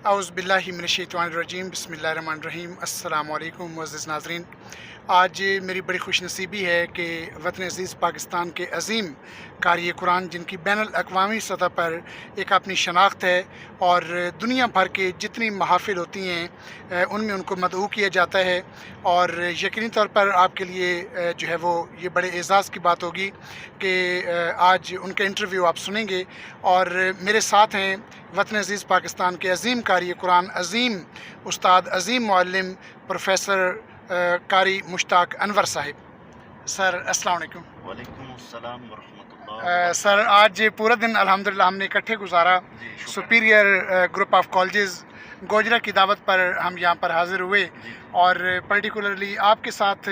اعوذ باللہ من الشیطان الرجیم بسم اللہ الرحمن الرحیم السلام علیکم معزز ناظرین. آج میری بڑی خوش نصیبی ہے کہ وطن عزیز پاکستان کے عظیم قاری قرآن، جن کی بین الاقوامی سطح پر ایک اپنی شناخت ہے اور دنیا بھر کے جتنی محافل ہوتی ہیں ان میں ان کو مدعو کیا جاتا ہے، اور یقینی طور پر آپ کے لیے جو ہے وہ یہ بڑے اعزاز کی بات ہوگی کہ آج ان کا انٹرویو آپ سنیں گے. اور میرے ساتھ ہیں وطن عزیز پاکستان کے عظیم قاری قرآن، عظیم استاد، عظیم معلم پروفیسر قاری مشتاق انور صاحب. سر السلام علیکم. وعلیکم السلام ورحمۃ اللہ. سر آج پورا دن الحمدللہ ہم نے اکٹھے گزارا. Superior group of colleges Gojra کی دعوت پر ہم یہاں پر حاضر ہوئے، اور پرٹیکولرلی آپ کے ساتھ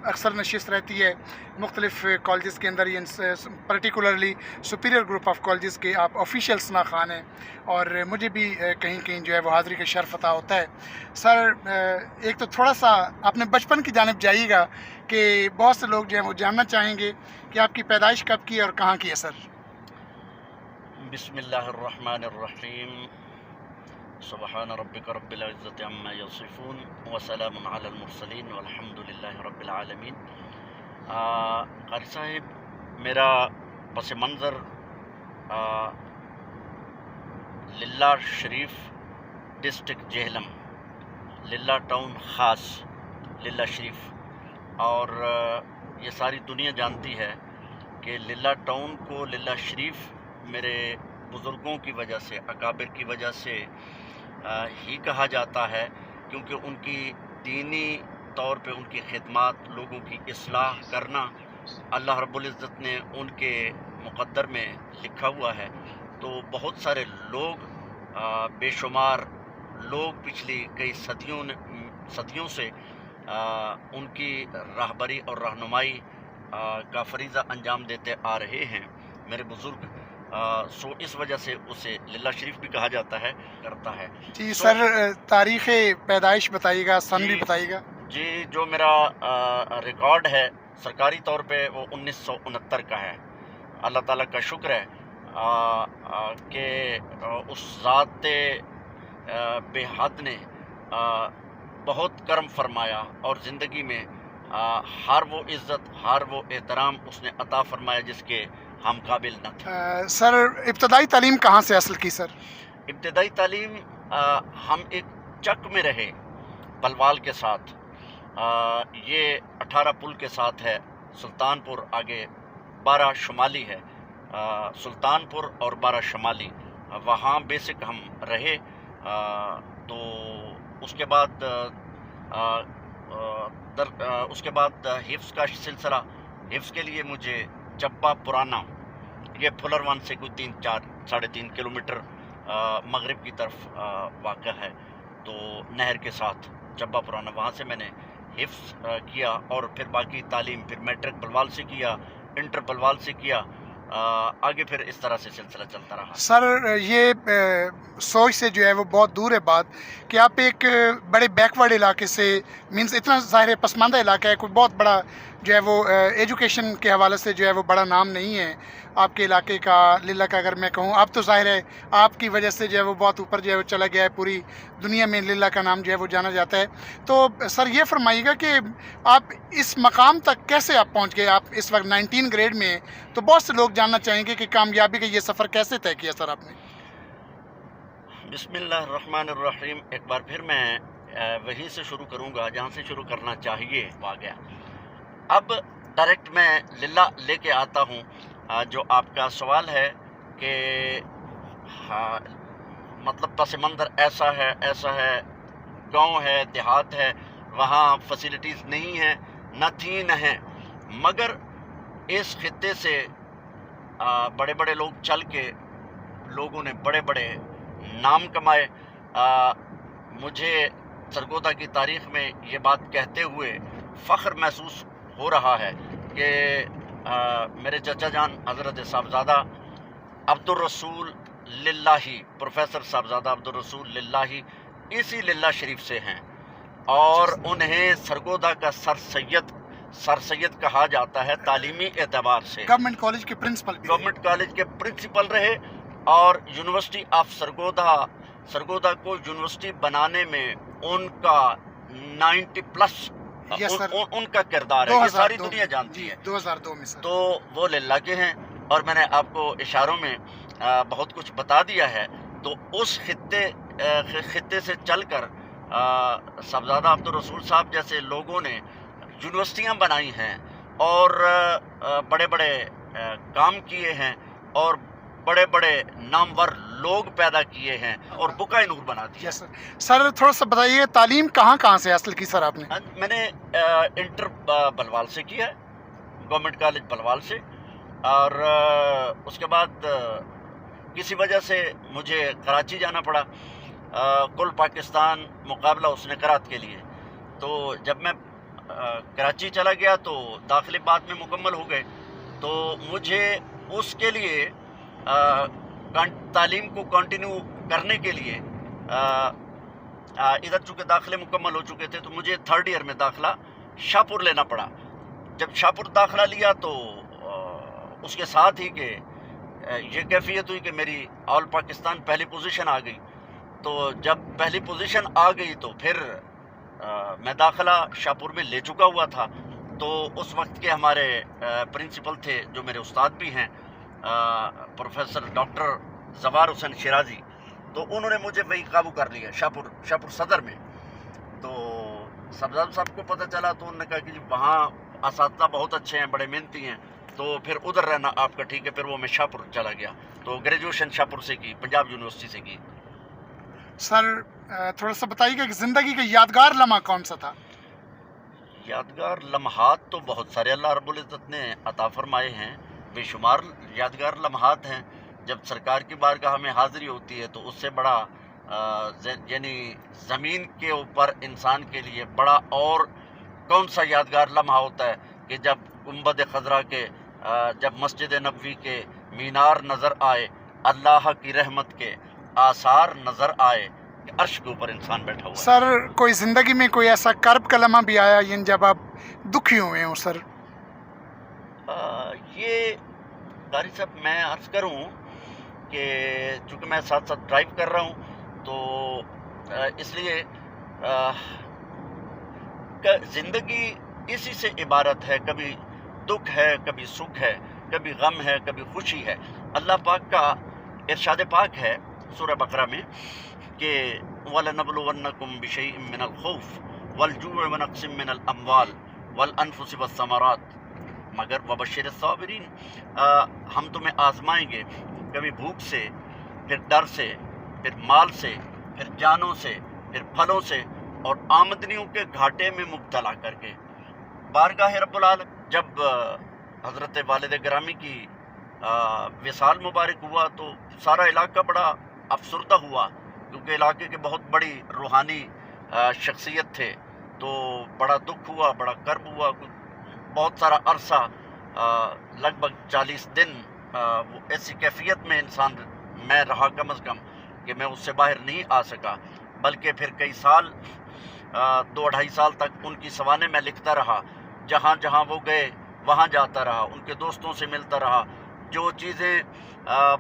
اکثر نشست رہتی ہے مختلف کالجز کے اندر. Particularly superior group of colleges کے آپ آفیشیل ثنا خان ہیں، اور مجھے بھی کہیں کہیں جو ہے وہ حاضری کا شرف عطا ہوتا ہے. سر ایک تو تھوڑا سا اپنے بچپن کی جانب جائیے گا کہ بہت سے لوگ جو ہیں وہ جاننا چاہیں گے کہ آپ کی پیدائش کب کی ہے اور کہاں کی ہے. سر بسم اللہ الرحمن الرحیم. سبحان ربک رب العزت عما یصفون وسلام علی المرسلین والحمد للہ رب العالمین. قاری صاحب، میرا پس منظر للہ شریف ڈسٹرکٹ جہلم، للہ ٹاؤن خاص للہ شریف، اور یہ ساری دنیا جانتی ہے کہ للہ ٹاؤن کو للہ شریف میرے بزرگوں کی وجہ سے، اکابر کی وجہ سے ہی کہا جاتا ہے، کیونکہ ان کی دینی طور پہ ان کی خدمات، لوگوں کی اصلاح کرنا اللہ رب العزت نے ان کے مقدر میں لکھا ہوا ہے. تو بہت سارے لوگ، بے شمار لوگ پچھلی کئی صدیوں سے ان کی راہبری اور رہنمائی کا فریضہ انجام دیتے آ رہے ہیں میرے بزرگ. سو اس وجہ سے اسے للہ شریف بھی کہا جاتا ہے، کرتا ہے. جی سر، تاریخ پیدائش بتائیے گا، سن بھی بتائیے گا. جی، جو میرا ریکارڈ ہے سرکاری طور پہ وہ 1969 کا ہے. اللہ تعالیٰ کا شکر ہے کہ اس ذات بے حد نے بہت کرم فرمایا، اور زندگی میں ہر وہ عزت، ہر وہ احترام اس نے عطا فرمایا جس کے ہم قابل نہ تھے. سر ابتدائی تعلیم کہاں سے حاصل کی؟ سر ابتدائی تعلیم ہم ایک چک میں رہے بلوال کے ساتھ. یہ 18 پل کے ساتھ ہے. سلطان پور آگے 12 شمالی ہے. سلطان پور اور 12 شمالی، وہاں بیسک ہم رہے. تو اس کے بعد حفظ کا سلسلہ، حفظ کے لیے مجھے جبہ پرانا، یہ پھلر وان سے کوئی 3-4-3.5 کلومیٹر مغرب کی طرف واقع ہے. تو نہر کے ساتھ جبہ پرانا، وہاں سے میں نے حفظ کیا، اور پھر باقی تعلیم پھر میٹرک بلوال سے کیا، انٹر بلوال سے کیا. آگے پھر اس طرح سے سلسلہ چلتا رہا. سر یہ سوچ سے جو ہے وہ بہت دور ہے بات کہ آپ ایک بڑے بیکورڈ علاقے سے، مینس اتنا ظاہر پسماندہ علاقہ ہے، کوئی بہت بڑا جو ہے وہ ایجوکیشن کے حوالے سے جو ہے وہ بڑا نام نہیں ہے آپ کے علاقے کا. للہ کا اگر میں کہوں، اب تو ظاہر ہے آپ کی وجہ سے جو ہے وہ بہت اوپر جو ہے وہ چلا گیا ہے، پوری دنیا میں للہ کا نام جو ہے وہ جانا جاتا ہے. تو سر یہ فرمائیے گا کہ آپ اس مقام تک کیسے آپ پہنچ گئے؟ آپ اس وقت 19 گریڈ میں ہیں، تو بہت سے لوگ جاننا چاہیں گے کہ کامیابی کا یہ سفر کیسے طے کیا سر آپ نے؟ بسم اللہ الرحمن الرحیم. ایک بار پھر میں وہیں سے شروع کروں گا جہاں سے شروع کرنا چاہیے واقعہ. اب ڈائریکٹ میں للہ لے کے آتا ہوں. جو آپ کا سوال ہے کہ مطلب پس منظر ایسا ہے، گاؤں ہے، دیہات ہے، وہاں فیسلٹیز نہیں ہیں، نہ تھیں نہ ہیں، مگر اس خطے سے بڑے بڑے لوگ چل کے لوگوں نے بڑے بڑے نام کمائے. مجھے سرگودا کی تاریخ میں یہ بات کہتے ہوئے فخر محسوس ہو رہا ہے کہ میرے چچا جان حضرت صاحبزادہ عبدالرسول للہ، پروفیسر صاحبزادہ عبدالرسول للہ اسی للہ شریف سے ہیں، اور انہیں سرگودا کا سر سید کہا جاتا ہے تعلیمی اعتبار سے. گورنمنٹ کالج کے پرنسپل بھی، گورنمنٹ کالج کے پرنسپل رہے، اور یونیورسٹی آف سرگودا सरगोदा को यूनिवर्सिटी बनाने में उनका 90+ Yes, sir. उनका किरदार है, ये सारी 2002 दुनिया जानती है। 2002 में सर। तो वो लिल्लाह के हैं, और मैंने आपको इशारों में बहुत कुछ बता दिया है। तो उस खित्ते से चलकर साहबजादा अब्दुल रसूल साहब जैसे लोगों ने यूनिवर्सिटियाँ बनाई हैं और बड़े बड़े काम किए हैं और बड़े बड़े नामवर लोग पैदा किए हैं और बुकाए नूर बना दिया। Yes sir. सर थोड़ा सा बताइए, तालीम कहाँ से हासिल की सर आपने? मैंने इंटर बलवाल से किया है, गवर्नमेंट कॉलेज बलवाल से, और उसके बाद किसी वजह से मुझे कराची जाना पड़ा, कुल पाकिस्तान मुकाबला उसने करात के लिए। तो जब मैं कराची चला गया तो दाखिले बाद में मुकम्मल हो गए, तो मुझे उसके लिए तालीम को कंटिन्यू करने के लिए इधर चूँकि दाखिले मुकम्मल हो चुके थे तो मुझे 3rd ईयर में दाखिला शाहपुर लेना पड़ा। जब शाहपुर दाखिला लिया तो उसके साथ ही कि ये कैफियत हुई कि मेरी ऑल पाकिस्तान पहली पोजीशन आ गई। तो जब पहली पोजीशन आ गई तो फिर मैं दाखिला शाहपुर में ले चुका हुआ था। तो उस वक्त के हमारे प्रिंसिपल थे जो मेरे उस्ताद भी हैं, प्रोफेसर डॉक्टर जवार हुसैन शिराजी, तो उन्होंने मुझे वही काबू कर लिया शाहपुर सदर में। तो सब्जाद साहब को पता चला तो उन्होंने कहा कि जी वहाँ असातिज़ा बहुत अच्छे हैं, बड़े मेहनती हैं, तो फिर उधर रहना आपका ठीक है। फिर वो मैं शाहपुर चला गया, तो ग्रेजुएशन शाहपुर से की, पंजाब यूनिवर्सिटी से की। सर थोड़ा सा बताइएगा कि ज़िंदगी का यादगार लम्हा कौन सा था? यादगार लम्हात तो बहुत सारे अल्लाह रब्बुल इज़्ज़त ने अता फरमाए हैं, बेशुमार यादगार लम्हात हैं। जब सरकार की बारगाह में हाज़िरी होती है तो उससे बड़ा यानी ज़मीन के ऊपर इंसान के लिए बड़ा और कौन सा यादगार लम्हा होता है कि जब गुंबद खज़रा के जब मस्जिद नबवी के मीनार नज़र आए, अल्लाह की रहमत के आसार नज़र आए, कि अर्श के ऊपर इंसान बैठा हुआ है। सर कोई ज़िंदगी में कोई ऐसा कर्ब का लम्हा भी आया यानी जब आप दुखी हुए हो सर? ये कारी साहब मैं अर्ज़ करूँ कि चूँकि मैं साथ साथ ड्राइव कर रहा हूँ तो इसलिए ज़िंदगी इसी से इबारत है, कभी दुख है, कभी सुख है, कभी गम है, कभी खुशी है। अल्लाह पाक का इरशाद पाक है सूरह बकरा में कि वलनबलुवन्नकुम बिशैइन मिनल खौफ वल-जू'i व नक़्सिम मिनल अमवाल वल अनफुसि वस्समरात मगर वबश्शिरिस साबिरीन, हम तुम्हें आजमाएंगे कभी भूख से, फिर डर से, फिर माल से, फिर जानों से, फिर फलों से और आमदनियों के घाटे में मुब्तला करके। बारगाह रब्बुल आलम जब हज़रत वालिद गिरामी की विसाल मुबारक हुआ तो सारा इलाका बड़ा अफसरदा हुआ, क्योंकि इलाके के बहुत बड़ी रूहानी शख्सियत थे। तो बड़ा दुख हुआ, बड़ा कर्ब हुआ। बहुत सारा अरसा लगभग 40 दिन वो ऐसी कैफियत में इंसान मैं रहा कम अज़ कम कि मैं उससे बाहर नहीं आ सका, बल्कि फिर कई साल 2-2.5 साल तक उनकी सवाने में लिखता रहा। जहाँ जहाँ वो गए वहाँ जाता रहा, उनके दोस्तों से मिलता रहा। जो चीज़ें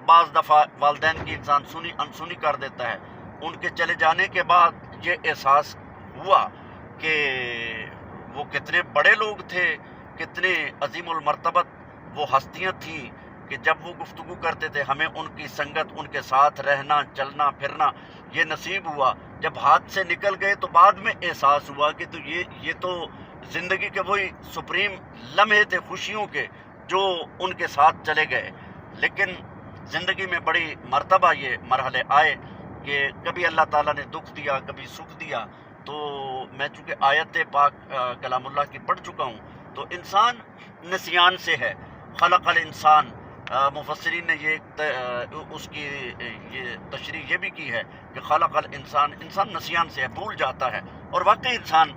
बाज़ दफ़ा वालिदैन की इंसान सुनी अनसुनी कर देता है, उनके चले जाने के बाद ये एहसास हुआ कि वो कितने बड़े लोग थे, कितने अजीमुल मर्तबत वो हस्तियाँ थीं कि जब वो गुफ्तगू करते थे हमें उनकी संगत, उनके साथ रहना, चलना फिरना ये नसीब हुआ। जब हाथ से निकल गए तो बाद में एहसास हुआ कि तो ये तो ज़िंदगी के वही सुप्रीम लम्हे थे खुशियों के जो उनके साथ चले गए। लेकिन ज़िंदगी में बड़ी मर्तबा ये मरहले आए कि कभी अल्लाह ताला ने दुख दिया, कभी सुख दिया। तो मैं चूँकि आयत पाक कलामुल्लाह की पढ़ चुका हूँ, तो इंसान नसियान से है। खलक़ल इंसान, मुफस्सिरीन ने उसकी ये तशरीह ये भी की है कि खलक़ल इंसान नसियान से है, भूल जाता है। और वाकई इंसान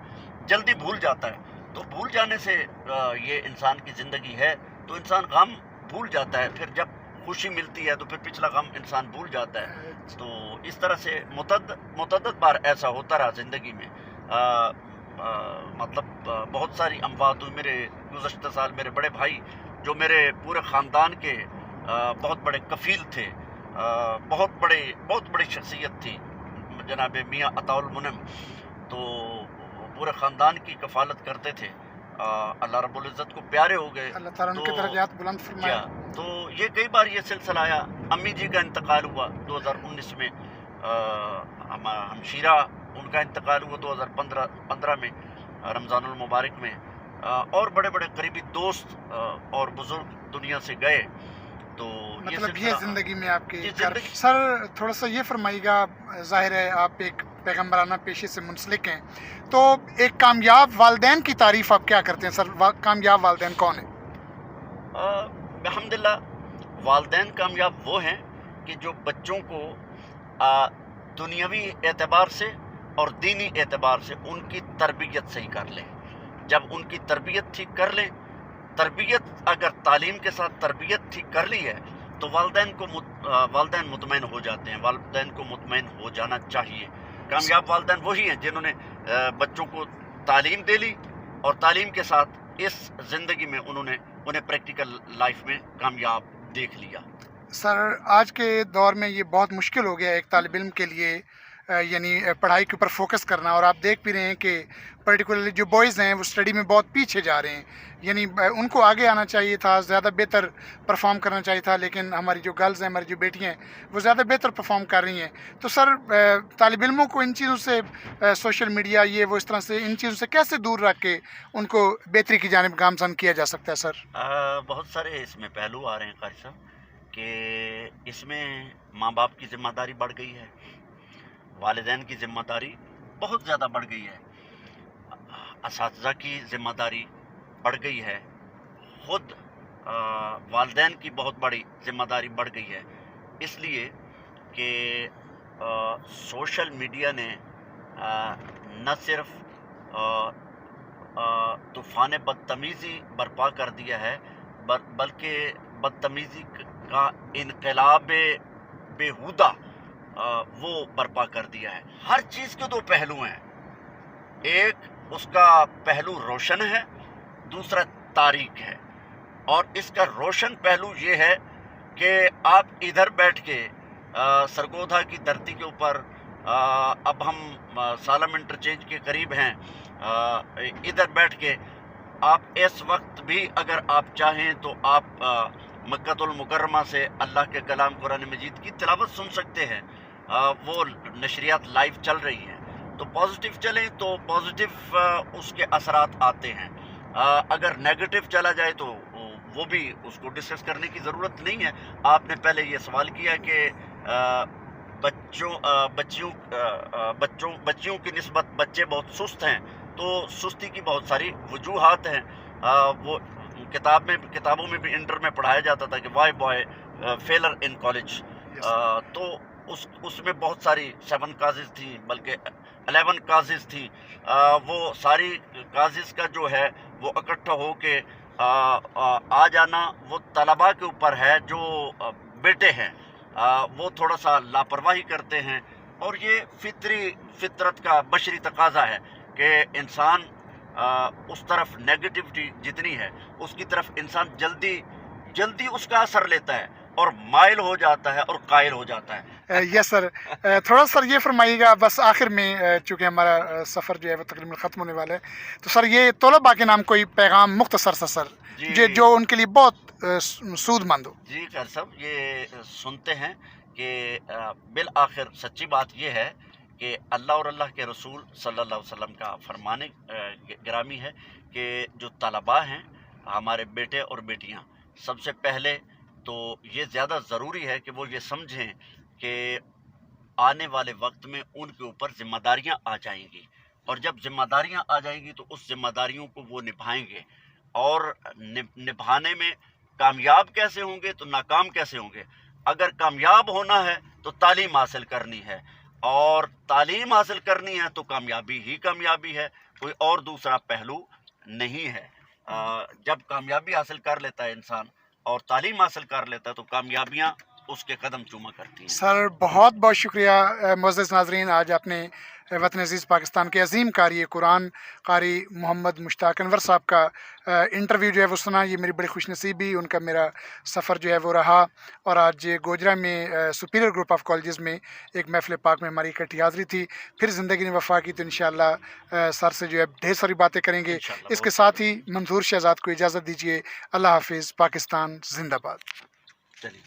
जल्दी भूल जाता है। तो भूल जाने से ये इंसान की ज़िंदगी है। तो इंसान गम भूल जाता है, फिर जब खुशी मिलती है तो फिर पिछला गम इंसान भूल जाता है। तो इस तरह से मुतअद्दिद बार ऐसा होता रहा ज़िंदगी में। मतलब बहुत सारी अमवात हुई। मेरे गुज़श्ता साल मेरे बड़े भाई जो मेरे पूरे ख़ानदान के बहुत बड़े कफ़ील थे, बहुत बड़ी शख्सियत थी, जनाब मियाँ अताउल मुनम, तो पूरे ख़ानदान की कफ़ालत करते थे। अल्लाह रब्बुल इज़्ज़त को प्यारे हो गए। अल्लाह ताला उनके तो दर्जात बुलंद फरमाए। तो ये कई बार ये सिलसिला आया। अम्मी जी का इंतकाल हुआ 2019 में, हमशीरा उनका इंतकाल हुआ 2015 में, रमज़ानुल मुबारक में, और बड़े बड़े करीबी दोस्त और बुज़ुर्ग दुनिया से गए। तो मतलब ये ज़िंदगी में आपके ये घर। ज़िंदगी सर थोड़ा सा ये फरमाइएगा, ज़ाहिर है आप एक पैगम्बराना पेशे से मुंसलिक हैं, तो एक कामयाब वालदैन की तारीफ़ आप क्या करते हैं सर? कामयाब वालदैन कौन है? अल्हम्दुलिल्लाह वालदैन कामयाब वो हैं कि जो बच्चों को दुनियावी एतबार से और दीनी एतबार से उनकी तरबियत सही कर लें। जब उनकी तरबियत ठीक कर लें, तरबियत अगर तालीम के साथ तरबियत ठीक कर ली है तो वालदैन मुतमईन हो जाते हैं। वालदैन को मुतमईन हो जाना चाहिए। कामयाब वालदैन वही हैं जिन्होंने बच्चों को तालीम दे ली और तालीम के साथ इस ज़िंदगी में उन्हें प्रैक्टिकल लाइफ में कामयाब देख लिया। सर आज के दौर में ये बहुत मुश्किल हो गया है एक तालिब इल्म के लिए, यानी पढ़ाई के ऊपर फोकस करना, और आप देख भी रहे हैं कि पर्टिकुलरली जो बॉयज़ हैं वो स्टडी में बहुत पीछे जा रहे हैं। यानी उनको आगे आना चाहिए था, ज़्यादा बेहतर परफॉर्म करना चाहिए था, लेकिन हमारी जो गर्ल्स हैं, हमारी जो बेटियां हैं, वो ज़्यादा बेहतर परफॉर्म कर रही हैं। तो सर तालिब इल्मों को इन चीज़ों से, सोशल मीडिया ये वो इस तरह से इन चीज़ों से कैसे दूर रख के उनको बेहतरी की जानिब गामज़न किया जा सकता है सर? बहुत सारे इसमें पहलू आ रहे हैं कारी साहब, कि इसमें माँ बाप की ज़िम्मेदारी बढ़ गई है, वालिदैन की ज़िम्मेदारी बहुत ज़्यादा बढ़ गई है, असातिज़ा की ज़िम्मेदारी बढ़ गई है, ख़ुद वालिदैन की बहुत बड़ी ज़िम्मेदारी बढ़ गई है। इसलिए कि सोशल मीडिया ने न सिर्फ तूफ़ान बदतमीज़ी बर्पा कर दिया है, बल्कि बदतमीज़ी का इनक़लाब बेहुदा वो बर्पा कर दिया है। हर चीज़ के दो पहलू हैं, एक उसका पहलू रोशन है, दूसरा तारीक है। और इसका रोशन पहलू ये है कि आप इधर बैठ के सरगोधा की धरती के ऊपर, अब हम सालम इंटरचेंज के करीब हैं, इधर बैठ के आप इस वक्त भी अगर आप चाहें तो आप मक्कतुल मुकर्रमा से अल्लाह के कलाम कुरान मजीद की तिलावत सुन सकते हैं। वो नशरियात लाइव चल रही हैं, तो पॉजिटिव चलें तो पॉजिटिव उसके असरात आते हैं। अगर नेगेटिव चला जाए तो वो भी उसको डिस्कस करने की ज़रूरत नहीं है। आपने पहले ये सवाल किया कि बच्चियों की निस्बत बच्चे बहुत सुस्त हैं, तो सुस्ती की बहुत सारी वजूहात हैं। वो किताबों में भी इंटर में पढ़ाया जाता था कि why boy failure in college, तो उसमें बहुत सारी 7 काजेज़ थी, बल्कि 11 काजेज़ थी। वो सारी काजेज़ का जो है वो इकट्ठा हो के आ जाना वो तलबा के ऊपर है। जो बेटे हैं वो थोड़ा सा लापरवाही करते हैं, और ये फितरत का बशरी तकाजा है कि इंसान उस तरफ नेगेटिविटी जितनी है उसकी तरफ इंसान जल्दी उसका असर लेता है और माइल हो जाता है और कायल हो जाता है। यस सर, थोड़ा सर ये फरमाइएगा बस आखिर में, चूँकि हमारा सफ़र जो है वो तकरीबन ख़त्म होने वाला है, तो सर ये तलबा के नाम कोई पैगाम मुख्तसर सा सर जो उनके लिए बहुत सूदमंद हो। जी खैर साहब, ये सुनते हैं कि बिल आखिर सच्ची बात ये है कि अल्लाह और अल्लाह के रसूल सल्लल्लाहु अलैहि वसल्लम का फरमाने गिरामी है कि जो तलबा हैं, हमारे बेटे और बेटियां, सबसे पहले तो ये ज़्यादा ज़रूरी है कि वो ये समझें कि आने वाले वक्त में उनके ऊपर ज़िम्मेदारियां आ जाएंगी, और जब ज़िम्मेदारियां आ जाएंगी तो उस ज़िम्मेदारियों को वो निभाएंगे, और निभाने में कामयाब कैसे होंगे तो नाकाम कैसे होंगे। अगर कामयाब होना है तो तालीम हासिल करनी है, और तालीम हासिल करनी है तो कामयाबी ही कामयाबी है, कोई और दूसरा पहलू नहीं है। जब कामयाबी हासिल कर लेता है इंसान और तालीम हासिल कर लेता है तो कामयाबियाँ उसके कदम चूमा करती हैं। सर बहुत बहुत शुक्रिया मुअज़्ज़ज़ नाज़रीन, आज आपने وطن عزیز پاکستان کے عظیم قاری قرآن قاری محمد مشتاق انور صاحب کا انٹرویو جو ہے وہ سنا. یہ میری بڑی خوش نصیبی ان کا میرا سفر جو ہے وہ رہا. اور آج گوجرا میں سپیریئر گروپ آف کالجز میں ایک محفل پاک میں ہماری اکٹھی حاضری تھی. پھر زندگی نے وفا کی تو انشاءاللہ سر سے جو ہے ڈھیر ساری باتیں کریں گے. اس کے ساتھ ہی منظور شہزاد کو اجازت دیجیے. اللہ حافظ. پاکستان زندہ باد. چلیے.